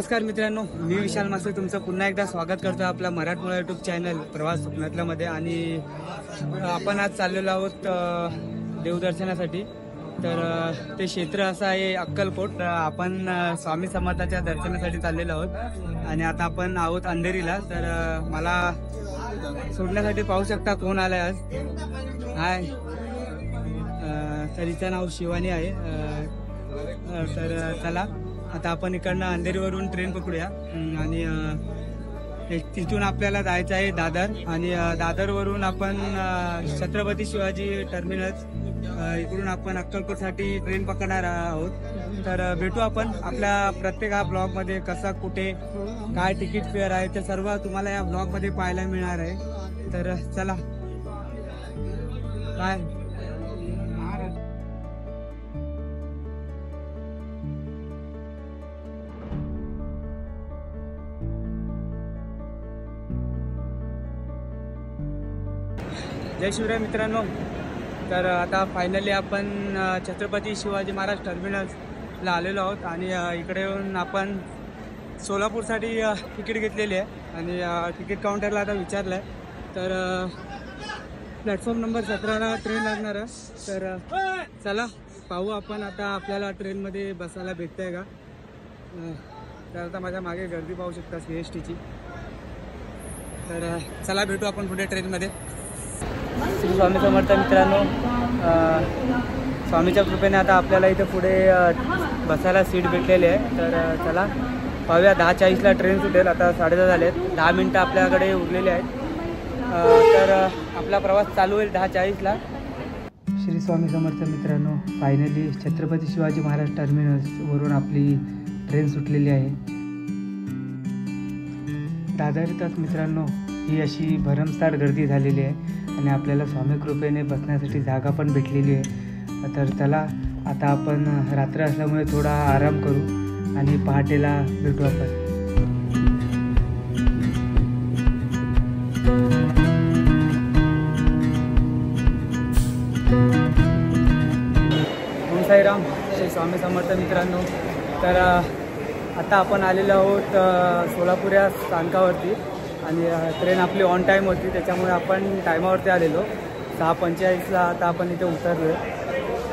नमस्कार मित्रांनो, मी विशाल मासे तुमचं पुन्हा एकदा स्वागत करतो आपला मराठमोळा यूट्यूब चॅनल प्रवास स्वप्नातल्यामध्ये। आणि आपण आज चाललेलो आहोत देवदर्शनासाठी। तर ते क्षेत्र असं आहे अक्कलकोट। आपण स्वामी समर्थाच्या दर्शनासाठी चाललेलो आहोत आणि आता आपण आहोत अंधेरीला। तर मला सोडण्यासाठी पाहू शकता कोण आलाय आज। हाय, तर हिचं नाव शिवानी आहे। तर चला आता आपण इकडनं अंधेरीवरून ट्रेन पकडूया आणि तिथून आपल्याला जायचं आहे दादर। आणि दादरवरून आपण छत्रपती शिवाजी टर्मिनस इकडून आपण अक्कलकोटसाठी ट्रेन पकडणार आहोत। तर भेटू आपण आपल्या प्रत्येक ब्लॉगमध्ये, कसा कुठे काय तिकीट फेअर आहे ते सर्व तुम्हाला या ब्लॉगमध्ये पाहायला मिळणार आहे। तर चला बाय। जय शिवराय मित्रांनो। तर आता फायनली आपण छत्रपती शिवाजी महाराज टर्मिनसला आलेलो आहोत आणि इकडे येऊन आपण सोलापूरसाठी तिकीट घेतलेली आहे आणि तिकीट काउंटरला आता विचारलं आहे। तर प्लॅटफॉर्म नंबर 17ला ट्रेन लागणार आहे। तर चला पाहू आपण आता आपल्याला ट्रेनमध्ये बसायला भेटतं आहे का। तर आता माझ्या मागे गर्दी पाहू शकता CSTची। तर चला भेटू आपण पुढे ट्रेनमध्ये। श्री स्वामी समर्थ मित्रांनो, स्वामीच्या कृपेने आता आपल्याला इथे पुढे बसायला सीट भेटलेली आहे। तर चला पाहूया। 10:40ला ट्रेन सुटेल। आता 10:30 झालेत, 10 मिनटं आपल्याकडे उरलेले आहेत। तर आपला प्रवास चालू होईल 10:40ला। श्री स्वामी समर्थ मित्रांनो, फायनली छत्रपती शिवाजी महाराज टर्मिनसवरून आपली ट्रेन सुटलेली आहे। दादरतच मित्रांनो ही अशी भरमसाठ गर्दी झालेली आहे आणि आपल्याला स्वामी कृपेने बसण्यासाठी जागा पण भेटलेली आहे। तर चला आता आपण रात्र असल्यामुळे थोडा आराम करू आणि पहाटेला भेटू आपण। ओम साईराम, श्री स्वामी समर्थ मित्रांनो। तर आता आपण आलेलो आहोत सोलापूर या स्थानकावरती आणि ट्रेन आपली ऑन टाईम होती, त्याच्यामुळे आपण टायमावरती आलेलो। 6:45ला आता आपण इथे उतरलो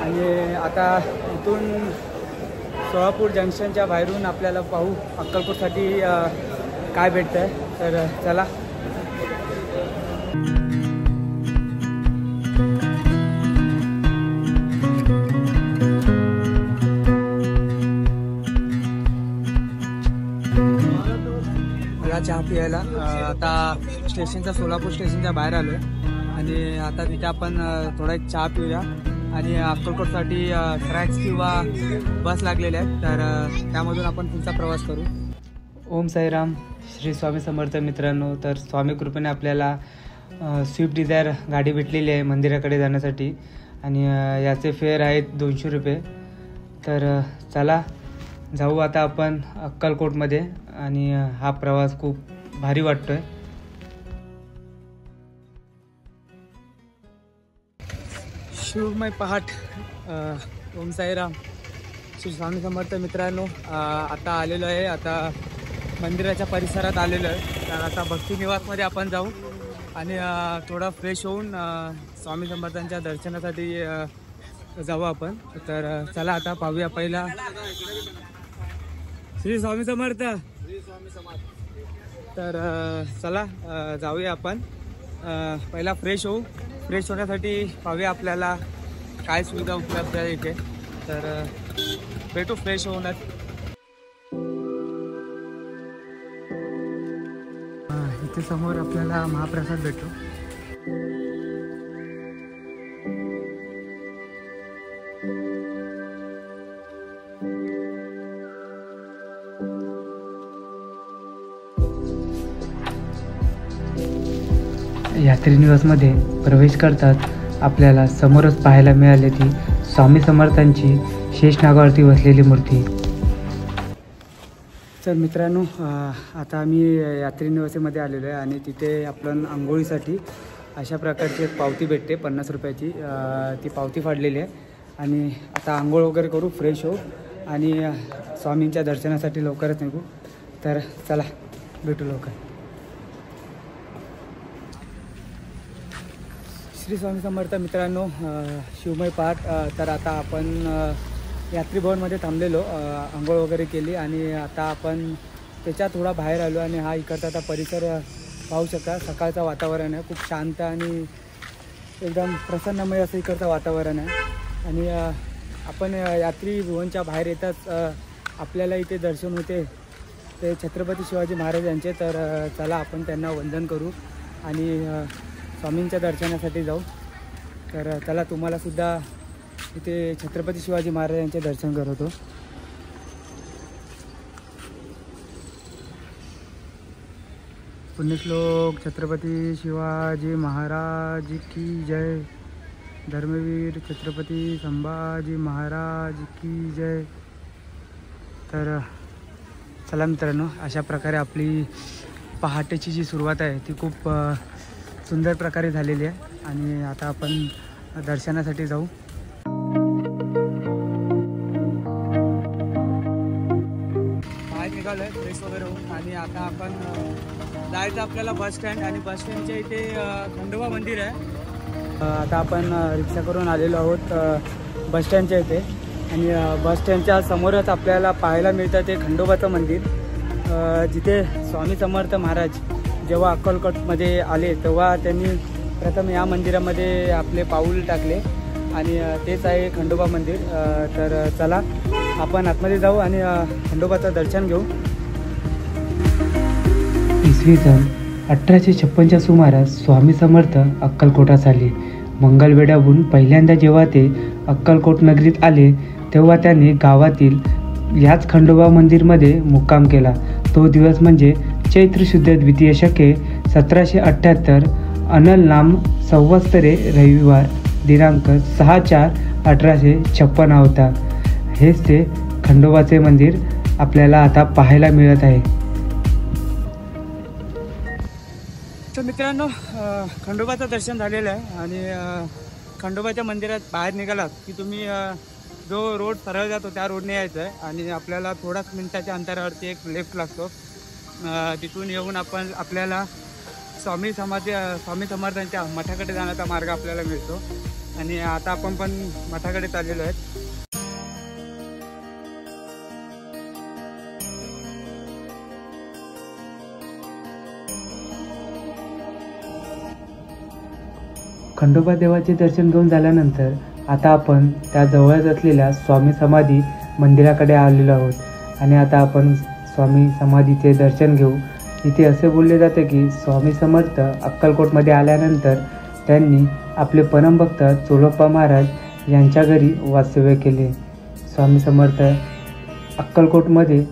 आणि आता इथून सोलापूर जंक्शनच्या बाहेरून आपल्याला पाहू अक्कलकोटसाठी काय भेटतं आहे। तर चला चहा पियायला। आता स्टेशनच्या सोलापूर स्टेशनच्या बाहेर आलो आहे आणि आता तिथे आपण थोडा एक चहा पिऊया आणि अक्कलकोटसाठी ट्रॅक्स किंवा बस लागलेल्या आहेत। तर त्यामधून आपण पुढचा प्रवास करू। ओम साईराम, श्री स्वामी समर्थ मित्रांनो। तर स्वामी कृपेने आपल्याला स्विफ्ट डिझायर गाडी भेटलेली आहे मंदिराकडे जाण्यासाठी आणि याचे फेअर आहेत 200 रुपये। तर चला जाऊ आता आपण अक्कलकोटमध्ये आणि हा प्रवास खूप भारी वाटतोय। शिवमय पहाट, ओम साईराम, श्री स्वामी समर्थ मित्रांनो। आता आलेलो आहे, आता मंदिराच्या परिसरात आलेलो आहे। तर आता भक्ती निवासमध्ये आपण जाऊ आणि थोडा फ्रेश होऊन स्वामी समर्थांच्या दर्शनासाठी जाऊ आपण। तर चला आता पाहूया। पहिला श्री स्वामी समर्थ। तर चला जाऊया आपण। पहिला फ्रेश होऊ। फ्रेश होण्यासाठी पाहूया आपल्याला काय सुविधा उपलब्ध आहे इथे। तर भेटू फ्रेश होऊनच। इथे समोर आपल्याला महाप्रसाद भेटतो। यात्री निवासमध्ये प्रवेश करतात आपल्याला समोरच पाहायला मिळाली ती स्वामी समर्थांची शेषनागावरती बसलेली मूर्ती। तर मित्रांनो, आता आम्ही यात्री निवासामध्ये आलेलो आहे आणि तिथे आपण आंघोळीसाठी अशा प्रकारची एक पावती भेटते 50 रुपयाची। ती पावती फाडलेली आहे आणि आता आंघोळ वगैरे करू, फ्रेश होऊ आणि स्वामींच्या दर्शनासाठी लवकरच निघू। तर चला भेटू लवकर. श्री स्वामी समर्थ मित्रांनो, शिवमय पाठ. तर आता आपण यात्री भवनमध्ये थांबलेलो, आंघोळ वगैरे केली आणि आता आपण त्याच्या थोडा बाहेर आलो आणि हा इकडचा आता परिसर पाहू शकता. सकाळचं वातावरण आहे, खूप शांत आणि एकदम प्रसन्नमय असं इकडचं वातावरण आहे. आणि आपण यात्री भुवनच्या बाहेर येताच आपल्याला इथे दर्शन होते ते छत्रपती शिवाजी महाराज यांचे. तर चला आपण त्यांना वंदन करू आणि स्वामींच्या दर्शनासाठी जाऊ. तर चला तुम्हालासुद्धा इथे छत्रपती शिवाजी महाराजांचे दर्शन करवतो. पुण्यश्लोक छत्रपती शिवाजी महाराज की जय. धर्मवीर छत्रपती संभाजी महाराज की जय. तर चला मित्रांनो, अशा प्रकारे आपली पहाटेची जी सुरुवात आहे ती खूप सुंदर प्रकारे झालेली आहे आणि आता आपण दर्शनासाठी जाऊ. बाहेर निघालो आहे फ्रेश वगैरे होऊन आणि आता आपण जायचं आपल्याला बस स्टँड. आणि बस स्टँडच्या इथे खंडोबा मंदिर आहे. आता आपण रिक्षा करून आलेलो आहोत बस स्टँडच्या इथे आणि बस स्टँडच्या समोरच आपल्याला पाहायला मिळतं ते खंडोबाचं मंदिर, जिथे स्वामी समर्थ महाराज जेव्हा अक्कलकोटमध्ये आले तेव्हा त्यांनी प्रथम या मंदिरामध्ये आपले पाऊल टाकले आणि तेच आहे खंडोबा मंदिर. तर चला आपण आतमध्ये जाऊ आणि खंडोबाचं दर्शन घेऊ. इसवी सन 1856च्या सुमारास स्वामी समर्थ अक्कलकोटास आले. मंगलवेढ्याहून पहिल्यांदा जेव्हा ते अक्कलकोट नगरीत आले तेव्हा त्यांनी गावातील याच खंडोबा मंदिरमध्ये मुक्काम केला. तो दिवस म्हणजे चैत्र शुद्ध द्वितीय शके 1778 अनल नाम संवत्सरे रविवार दिनांक 6/4/1856 होता. हेच ते खंडोबाचे मंदिर आपल्याला आता पाहायला मिळत आहे. तर मित्रांनो, खंडोबाचं दर्शन झालेलं आहे आणि खंडोबाच्या मंदिरात बाहेर निघालात की तुम्ही जो रोड सरळ जातो त्या रोडने यायचं आहे आणि आपल्याला थोड्याच मिनिटाच्या अंतरावरती एक लेफ्ट लागतो. तिथून येऊन आपल्याला स्वामी समर्थांच्या मठाकडे जाण्याचा मार्ग आपल्याला मिळतो आणि आता आपण पण मठाकडे चाललेलो आहेत. खंडोबा देवाचे दर्शन घेऊन झाल्यानंतर आता आपण त्या जवळच असलेल्या स्वामी समाधी मंदिराकडे आलेलो आहोत आणि आता आपण स्वामी समाधीचे दर्शन घेऊ. इथे असे बोलले जाते की स्वामी समर्थ अक्कलकोटमध्ये आल्यानंतर त्यांनी आपले परमभक्त चोलोप्पा महाराज यांच्या घरी वास्तव्य केले. स्वामी समर्थ अक्कलकोटमध्ये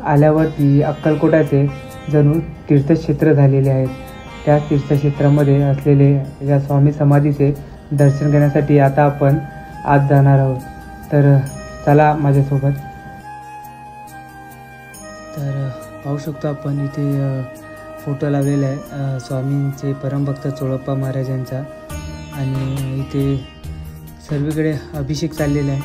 आल्यावरती अक्कलकोटाचे जणू तीर्थक्षेत्र झालेले आहेत. त्या तीर्थक्षेत्रामध्ये असलेले या स्वामी समाधीचे दर्शन घेण्यासाठी आता आपण आज जाणार आहोत. तर चला माझ्यासोबत. तर पाहू शकतो आपण इथे फोटो लावलेला आहे स्वामींचे परमभक्त चोळप्पा महाराजांचा आणि इथे सर्वीकडे अभिषेक चाललेला आहे.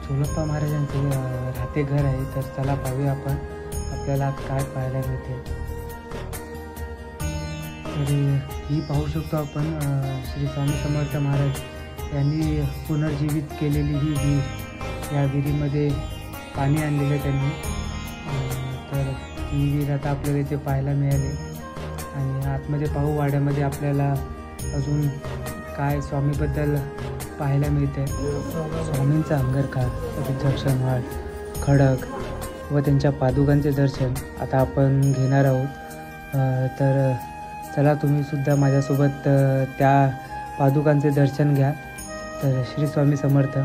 चोळप्पा महाराजांचे राहते घर आहे. तर चला पाहूया आपण आपल्याला काय पाहायला मिळते. तर ही पाहू शकतो आपण श्री स्वामी समर्थ महाराज यांनी पुनर्जीवित केलेली ही विहीर. या विहिरीमध्ये पाणी आणलेलं त्यांनी. तर ही विहीर आता आपल्याला इथे पाहायला मिळाली आणि आतमध्ये पाहू वाड्यामध्ये आपल्याला अजून काय स्वामीबद्दल पाहायला मिळते. स्वामींचा अंगरखार, रुद्राक्षमाळ, खडक व त्यांच्या पादुकांचे दर्शन आता आपण घेणार आहोत. तर चला तुम्हीसुद्धा माझ्यासोबत त्या पादुकांचे दर्शन घ्या. तर श्री स्वामी समर्थ.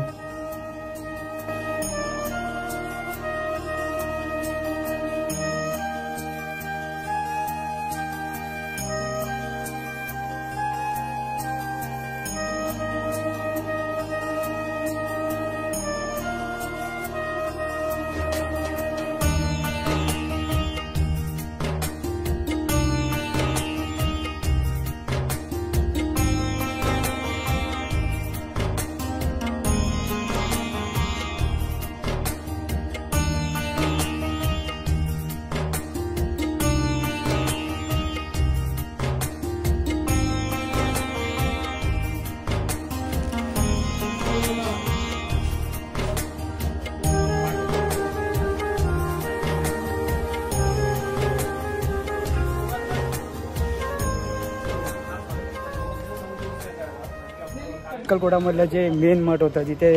अक्कलकोटामधलं जे मेन मठ होतं जिथे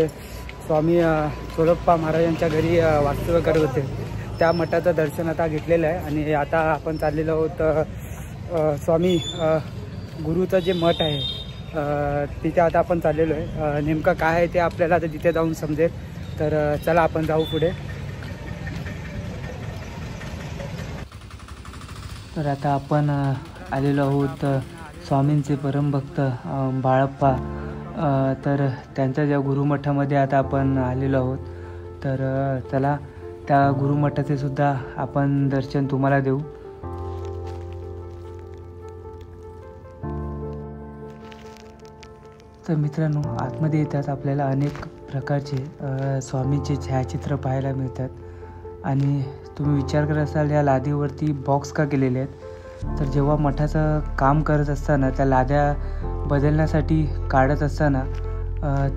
स्वामी सोडप्पा महाराजांच्या घरी वास्तव्य करत होते त्या मठाचं दर्शन आता घेतलेलं आहे. आणि आता आपण चाललेलो आहोत स्वामी गुरुचं जे मठ आहे तिथे आता आपण चाललेलो आहे. नेमकं काय आहे ते आपल्याला आता तिथे जाऊन समजेल. तर चला आपण जाऊ पुढे. तर आता आपण आलेलो आहोत स्वामींचे परमभक्त बाळप्पा तर त्यांच्या ज्या गुरुमठामध्ये आता आपण आलेलो आहोत. तर चला त्या गुरुमठाचे सुद्धा आपण दर्शन तुम्हाला देऊ. तर मित्रांनो, आतमध्ये येतात आपल्याला अनेक प्रकारचे स्वामींचे छायाचित्र पाहायला मिळतात. आणि तुम्ही विचार करत असाल या लादीवरती बॉक्स का केलेले आहेत. तर जेव्हा मठाचं काम करत असताना त्या लाद्या बदलण्यासाठी काढत असताना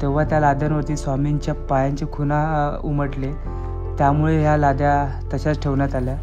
तेव्हा त्या लाद्यांवरती स्वामींच्या पायांचे खुणा उमटले. त्यामुळे ह्या लाद्या तशाच ठेवण्यात आल्या.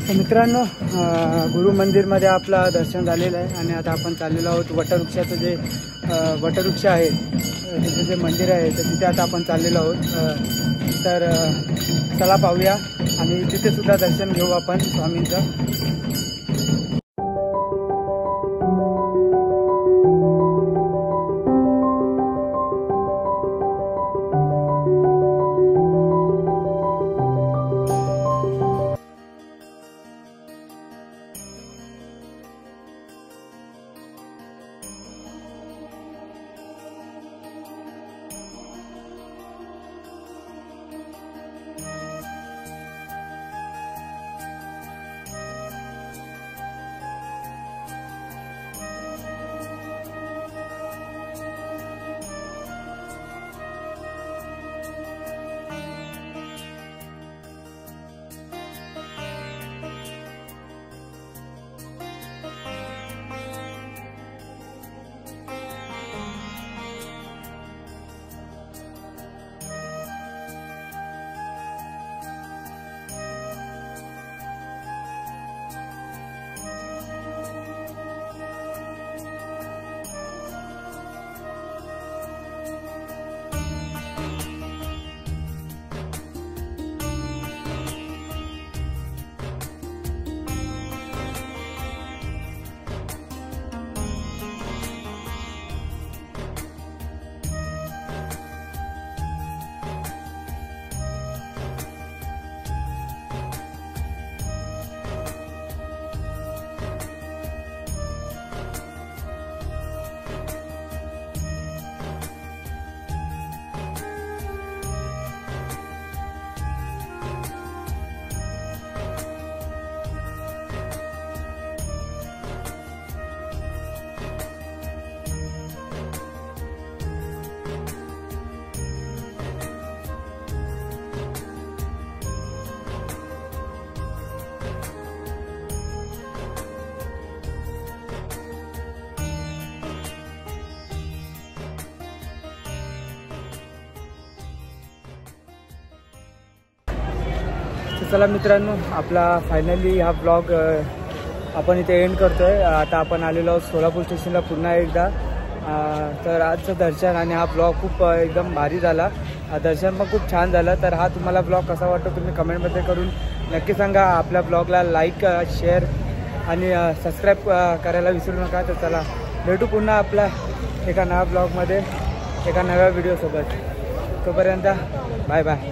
मित्रांनो, गुरु मंदिरमध्ये आपलं दर्शन झालेलं आहे आणि आता आपण चाललेलो आहोत वटवृक्षाचं जे वटवृक्ष आहे तिथे जे मंदिर आहे तर तिथे आता आपण चाललेलो आहोत. तर चला पाहूया आणि तिथे सुद्धा दर्शन घेऊ आपण स्वामींचं. चला मित्रांनो, आपला फायनली हा ब्लॉग आपण इथे एंड करतो आहे. आता आपण आलेलो आहोत सोलापूर स्टेशनला पुन्हा एकदा. तर आजचं दर्शन आणि हा ब्लॉग खूप एकदम भारी झाला. दर्शन पण खूप छान झालं. तर हा तुम्हाला ब्लॉग कसा वाटतो तुम्ही कमेंटमध्ये करून नक्की सांगा. आपल्या ब्लॉगला लाईक, शेअर आणि सबस्क्राईब करायला विसरू नका. तर चला भेटू पुन्हा आपल्या एका नव्या ब्लॉगमध्ये एका नव्या व्हिडिओसोबत. तोपर्यंत बाय बाय.